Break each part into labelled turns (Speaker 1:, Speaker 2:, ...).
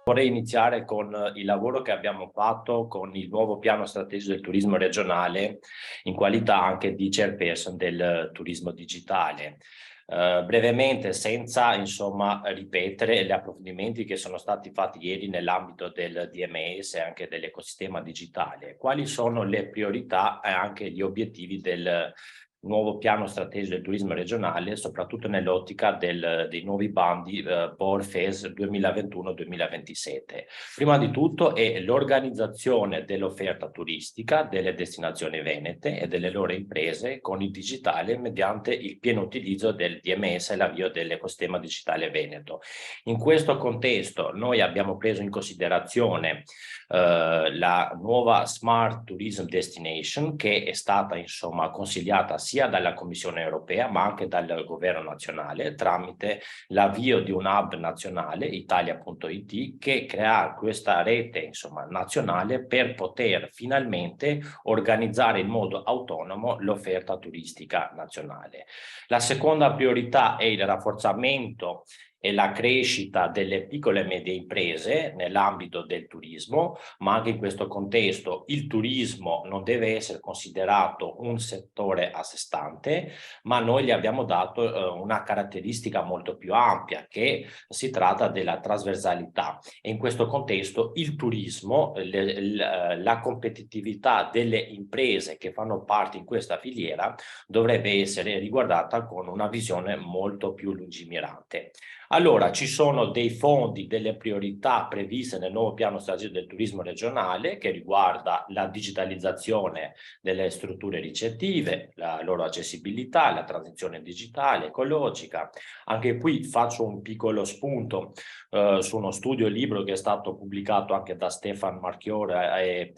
Speaker 1: Vorrei iniziare con il lavoro che abbiamo fatto con il nuovo piano strategico del turismo regionale in qualità anche di chairperson del turismo digitale. Brevemente, senza insomma ripetere gli approfondimenti che sono stati fatti ieri nell'ambito del DMS e anche dell'ecosistema digitale, quali sono le priorità e anche gli obiettivi del nuovo piano strategico del turismo regionale, soprattutto nell'ottica dei nuovi bandi POR-FES 2021-2027. Prima di tutto è l'organizzazione dell'offerta turistica delle destinazioni venete e delle loro imprese con il digitale mediante il pieno utilizzo del DMS e l'avvio dell'ecosistema digitale veneto. In questo contesto noi abbiamo preso in considerazione la nuova Smart Tourism Destination, che è stata insomma consigliata sia dalla Commissione europea ma anche dal governo nazionale tramite l'avvio di un hub nazionale, Italia.it, che crea questa rete insomma nazionale per poter finalmente organizzare in modo autonomo l'offerta turistica nazionale. La seconda priorità è il rafforzamento e la crescita delle piccole e medie imprese nell'ambito del turismo, ma anche in questo contesto il turismo non deve essere considerato un settore a sé stante, ma noi gli abbiamo dato una caratteristica molto più ampia, che si tratta della trasversalità. E in questo contesto il turismo, la competitività delle imprese che fanno parte in questa filiera dovrebbe essere riguardata con una visione molto più lungimirante. Allora, ci sono dei fondi, delle priorità previste nel nuovo piano strategico del turismo regionale che riguarda la digitalizzazione delle strutture ricettive, la loro accessibilità, la transizione digitale, ecologica. Anche qui faccio un piccolo spunto su uno studio libro che è stato pubblicato anche da Stefan Marchiora e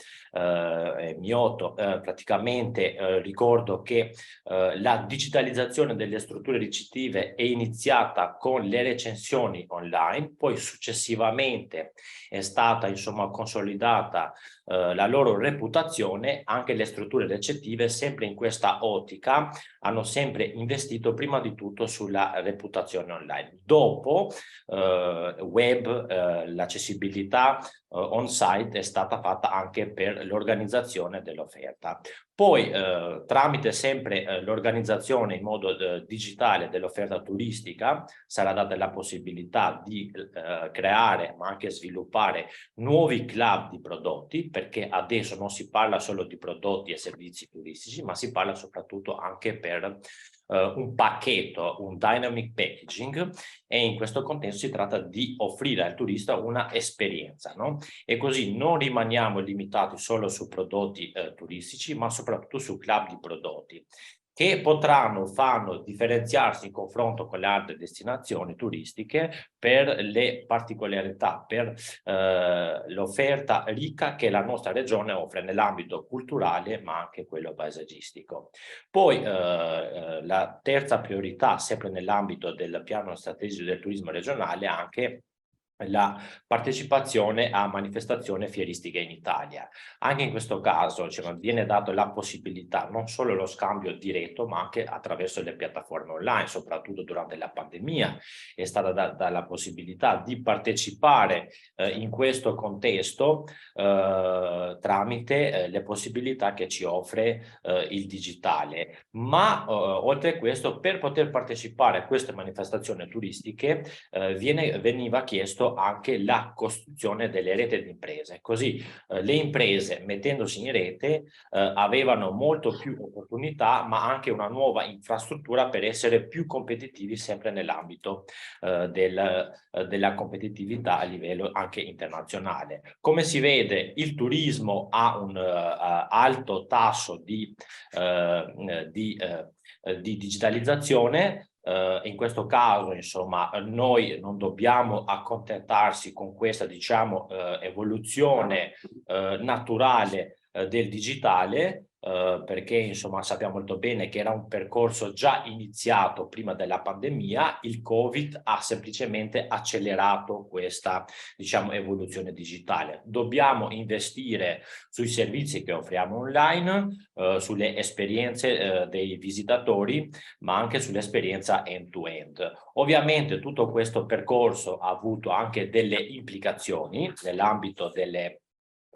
Speaker 1: Mioto. Praticamente ricordo che la digitalizzazione delle strutture ricettive è iniziata con le recensioni online, poi successivamente è stata insomma consolidata la loro reputazione. Anche le strutture ricettive, sempre in questa ottica, hanno sempre investito prima di tutto sulla reputazione online. Dopo web, l'accessibilità on-site è stata fatta anche per l'organizzazione dell'offerta. Poi tramite sempre l'organizzazione in modo digitale dell'offerta turistica sarà data la possibilità di creare ma anche sviluppare nuovi club di prodotti, perché adesso non si parla solo di prodotti e servizi turistici, ma si parla soprattutto anche per un pacchetto, un dynamic packaging, e in questo contesto si tratta di offrire al turista una esperienza, no? E così non rimaniamo limitati solo su prodotti turistici, ma soprattutto su club di prodotti che fanno differenziarsi in confronto con le altre destinazioni turistiche per le particolarità, per l'offerta ricca che la nostra regione offre nell'ambito culturale ma anche quello paesaggistico. Poi la terza priorità, sempre nell'ambito del piano strategico del turismo regionale, anche la partecipazione a manifestazioni fieristiche in Italia. Anche in questo caso viene dato la possibilità non solo lo scambio diretto, ma anche attraverso le piattaforme online. Soprattutto durante la pandemia è stata data la possibilità di partecipare in questo contesto tramite le possibilità che ci offre il digitale. Ma oltre a questo, per poter partecipare a queste manifestazioni turistiche veniva chiesto anche la costruzione delle reti di imprese. Così le imprese, mettendosi in rete, avevano molto più opportunità, ma anche una nuova infrastruttura per essere più competitivi sempre nell'ambito della competitività a livello anche internazionale. Come si vede, il turismo ha un alto tasso di digitalizzazione. In questo caso, insomma, noi non dobbiamo accontentarsi con questa, diciamo, evoluzione naturale del digitale, perché insomma sappiamo molto bene che era un percorso già iniziato prima della pandemia. Il Covid ha semplicemente accelerato questa, diciamo, evoluzione digitale. Dobbiamo investire sui servizi che offriamo online, sulle esperienze dei visitatori, ma anche sull'esperienza end-to-end. Ovviamente tutto questo percorso ha avuto anche delle implicazioni nell'ambito delle,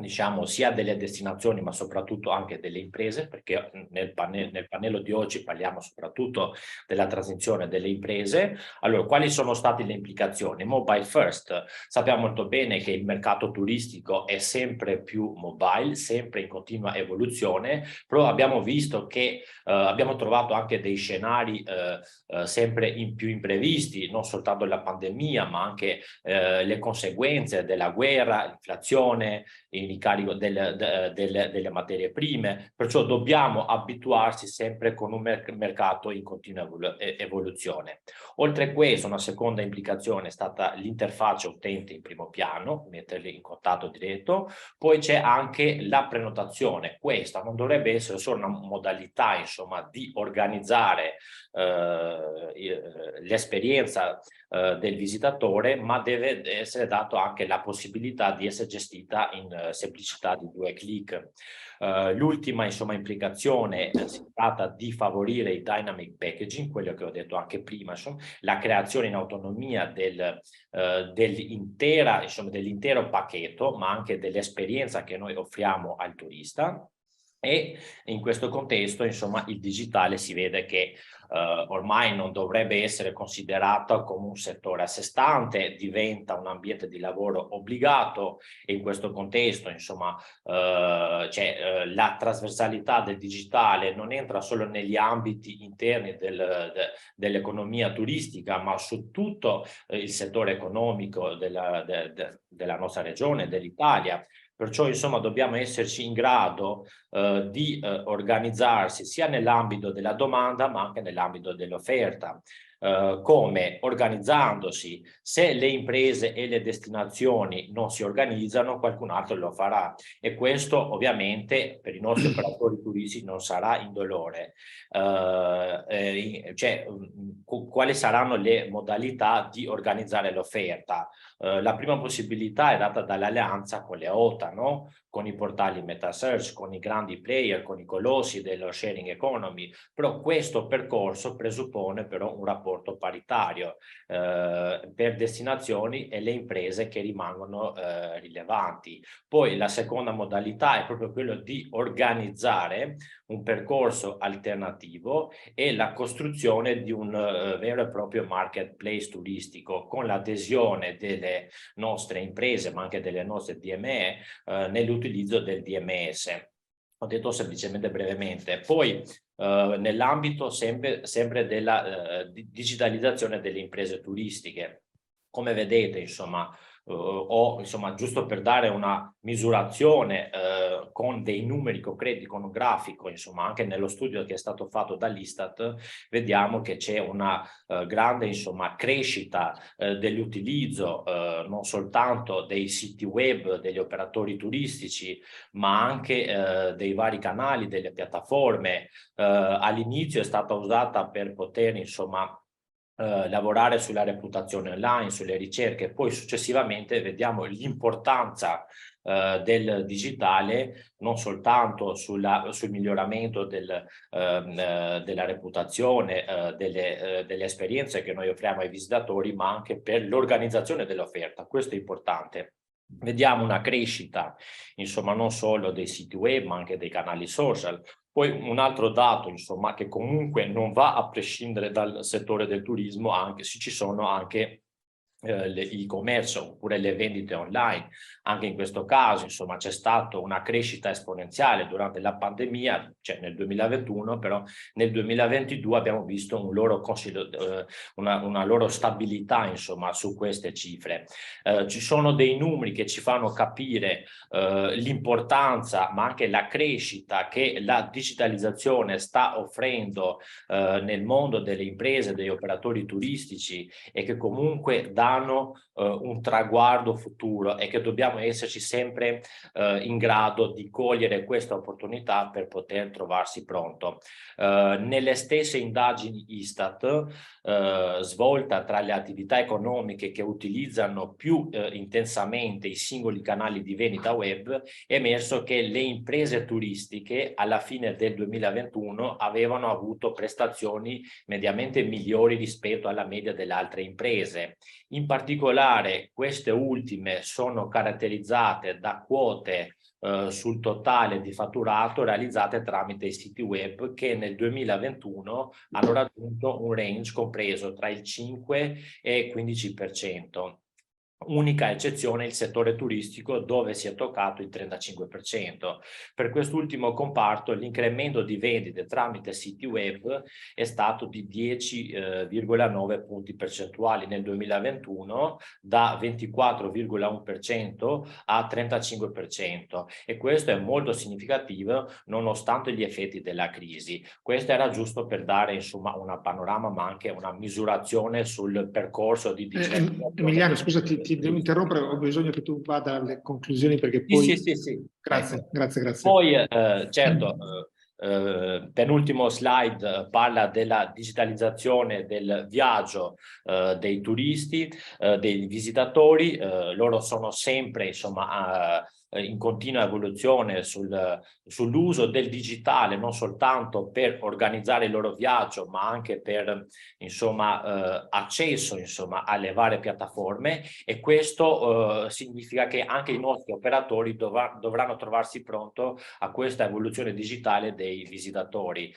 Speaker 1: diciamo, sia delle destinazioni ma soprattutto anche delle imprese, perché nel pannello di oggi parliamo soprattutto della transizione delle imprese. Allora, quali sono state le implicazioni? Mobile first. Sappiamo molto bene che il mercato turistico è sempre più mobile, sempre in continua evoluzione, però abbiamo visto che abbiamo trovato anche dei scenari sempre più imprevisti, non soltanto la pandemia, ma anche le conseguenze della guerra, l'inflazione, il ricarico delle materie prime, perciò dobbiamo abituarsi sempre con un mercato in continua evoluzione. Oltre a questo, una seconda implicazione è stata l'interfaccia utente in primo piano, metterli in contatto diretto. Poi c'è anche la prenotazione. Questa non dovrebbe essere solo una modalità, insomma, di organizzare l'esperienza del visitatore, ma deve essere dato anche la possibilità di essere gestita in semplicità di 2 clic. L'ultima, insomma, implicazione si tratta di favorire il dynamic packaging, quello che ho detto anche prima, insomma, la creazione in autonomia dell'intero pacchetto, ma anche dell'esperienza che noi offriamo al turista. E in questo contesto, insomma, il digitale si vede che ormai non dovrebbe essere considerato come un settore a sé stante, diventa un ambiente di lavoro obbligato, e in questo contesto, insomma, la trasversalità del digitale non entra solo negli ambiti interni dell'economia turistica, ma su tutto il settore economico della nostra regione, dell'Italia. Perciò, insomma, dobbiamo esserci in grado di organizzarsi sia nell'ambito della domanda ma anche nell'ambito dell'offerta. Come? Organizzandosi. Se le imprese e le destinazioni non si organizzano, qualcun altro lo farà, e questo ovviamente per i nostri operatori turistici non sarà indolore. Quali saranno le modalità di organizzare l'offerta? La prima possibilità è data dall'alleanza con le OTA, no? Con i portali MetaSearch, con i grandi player, con i colossi dello sharing economy, però questo percorso presuppone però un rapporto paritario per destinazioni e le imprese che rimangono rilevanti. Poi la seconda modalità è proprio quello di organizzare un percorso alternativo e la costruzione di un vero e proprio marketplace turistico, con l'adesione delle nostre imprese ma anche delle nostre DME nell'utilizzo del DMS. Ho detto semplicemente brevemente. Poi nell'ambito sempre della digitalizzazione delle imprese turistiche, come vedete, insomma, insomma, giusto per dare una misurazione con dei numeri concreti, con un grafico, insomma, anche nello studio che è stato fatto dall'Istat, vediamo che c'è una grande, insomma, crescita dell'utilizzo non soltanto dei siti web degli operatori turistici, ma anche dei vari canali, delle piattaforme. All'inizio è stata usata per poter, insomma, lavorare sulla reputazione online, sulle ricerche. Poi successivamente vediamo l'importanza del digitale non soltanto sul miglioramento della reputazione, delle esperienze che noi offriamo ai visitatori, ma anche per l'organizzazione dell'offerta. Questo è importante. Vediamo una crescita, insomma, non solo dei siti web, ma anche dei canali social. Poi un altro dato, insomma, che comunque non va a prescindere dal settore del turismo, anche se ci sono anche il commercio oppure le vendite online. Anche in questo caso, insomma, c'è stata una crescita esponenziale durante la pandemia, cioè nel 2021, però nel 2022 abbiamo visto una loro stabilità, insomma, su queste cifre. Ci sono dei numeri che ci fanno capire l'importanza, ma anche la crescita che la digitalizzazione sta offrendo nel mondo delle imprese, degli operatori turistici, e che comunque dà hanno un traguardo futuro e che dobbiamo esserci sempre in grado di cogliere questa opportunità per poter trovarsi pronto. Nelle stesse indagini Istat svolta tra le attività economiche che utilizzano più intensamente i singoli canali di vendita web, è emerso che le imprese turistiche alla fine del 2021 avevano avuto prestazioni mediamente migliori rispetto alla media delle altre imprese. In particolare queste ultime sono caratterizzate da quote sul totale di fatturato realizzate tramite i siti web che nel 2021 hanno raggiunto un range compreso tra il 5 e il 15%. Unica eccezione il settore turistico dove si è toccato il 35%. Per quest'ultimo comparto l'incremento di vendite tramite siti web è stato di 10,9 punti percentuali nel 2021 da 24,1% a 35% e questo è molto significativo nonostante gli effetti della crisi. Questo era giusto per dare insomma una panorama ma anche una misurazione sul percorso di digitalizzazione.
Speaker 2: Emiliano, scusa, ti devo interrompere, ho bisogno che tu vada alle conclusioni perché poi...
Speaker 1: Sì.
Speaker 2: Grazie,
Speaker 1: Ecco.
Speaker 2: grazie.
Speaker 1: Poi, certo, penultimo slide parla della digitalizzazione del viaggio dei turisti, dei visitatori. Loro sono sempre, insomma, in continua evoluzione sull'uso del digitale, non soltanto per organizzare il loro viaggio, ma anche per, insomma, accesso, insomma, alle varie piattaforme, e questo significa che anche i nostri operatori dovranno trovarsi pronto a questa evoluzione digitale dei visitatori.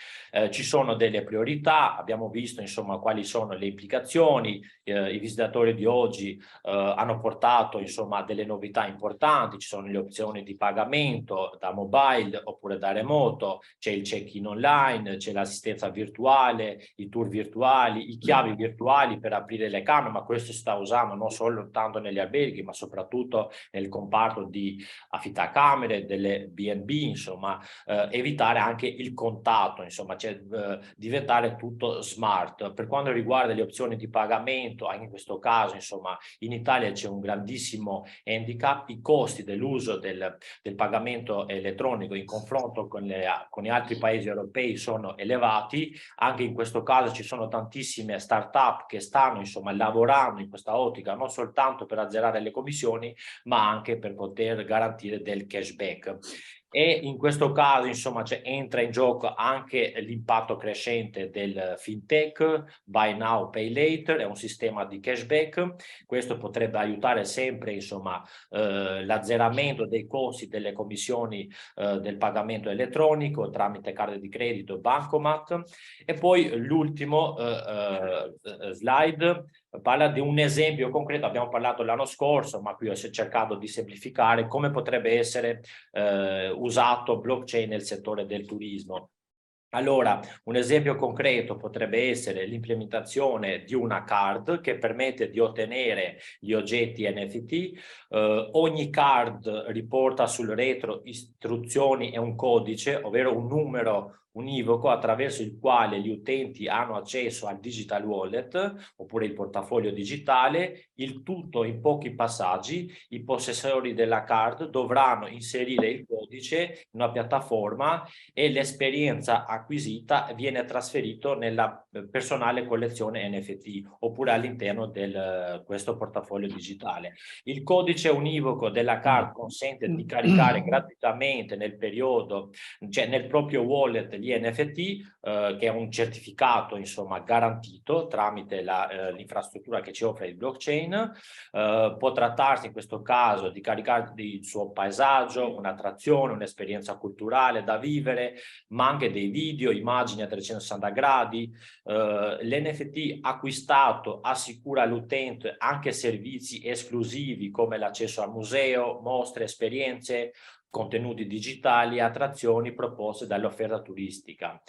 Speaker 1: Ci sono delle priorità, abbiamo visto, insomma, quali sono le implicazioni. I visitatori di oggi hanno portato, insomma, delle novità importanti. Ci sono le opzioni di pagamento da mobile oppure da remoto, c'è il check-in online, c'è l'assistenza virtuale, i tour virtuali, i chiavi virtuali per aprire le camere, ma questo si sta usando non soltanto negli alberghi, ma soprattutto nel comparto di affittacamere, delle B&B, insomma, evitare anche il contatto, insomma, cioè diventare tutto smart. Per quanto riguarda le opzioni di pagamento, anche in questo caso, insomma, in Italia c'è un grandissimo handicap: i costi dell'uso del pagamento elettronico in confronto con gli altri paesi europei sono elevati. Anche in questo caso ci sono tantissime start-up che stanno, insomma, lavorando in questa ottica, non soltanto per azzerare le commissioni, ma anche per poter garantire del cashback. E in questo caso, insomma, entra in gioco anche l'impatto crescente del fintech, buy now, pay later, è un sistema di cashback. Questo potrebbe aiutare sempre, insomma, l'azzeramento dei costi delle commissioni del pagamento elettronico tramite carte di credito, bancomat. E poi l'ultimo slide parla di un esempio concreto. Abbiamo parlato l'anno scorso, ma qui ho cercato di semplificare come potrebbe essere usato blockchain nel settore del turismo. Allora, un esempio concreto potrebbe essere l'implementazione di una card che permette di ottenere gli oggetti NFT. Ogni card riporta sul retro istruzioni e un codice, ovvero un numero univoco attraverso il quale gli utenti hanno accesso al digital wallet oppure il portafoglio digitale, il tutto in pochi passaggi. I possessori della card dovranno inserire il codice in una piattaforma e l'esperienza acquisita viene trasferita nella personale collezione NFT oppure all'interno di questo portafoglio digitale. Il codice univoco della card consente di caricare gratuitamente nel periodo, cioè nel proprio wallet, gli NFT, che è un certificato, insomma, garantito tramite l'infrastruttura che ci offre il blockchain. Può trattarsi in questo caso di caricare il suo paesaggio, un'attrazione, un'esperienza culturale da vivere, ma anche dei video, immagini a 360 gradi. L'NFT acquistato assicura all'utente anche servizi esclusivi come l'accesso al museo, mostre, esperienze, contenuti digitali e attrazioni proposte dall'offerta turistica.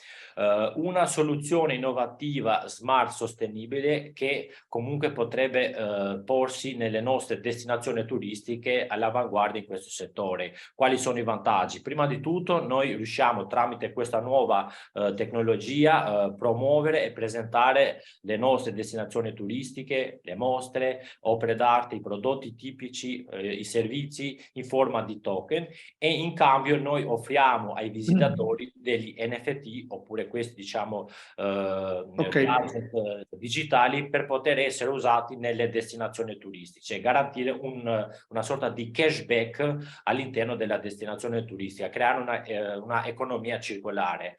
Speaker 1: Una soluzione innovativa, smart, sostenibile, che comunque potrebbe porsi nelle nostre destinazioni turistiche all'avanguardia in questo settore. Quali sono i vantaggi? Prima di tutto noi riusciamo tramite questa nuova tecnologia promuovere e presentare le nostre destinazioni turistiche, le mostre, opere d'arte, i prodotti tipici, i servizi in forma di token, e in cambio noi offriamo ai visitatori degli NFT, oppure questi diciamo gadget digitali, per poter essere usati nelle destinazioni turistiche, garantire una sorta di cashback all'interno della destinazione turistica, creare una economia circolare.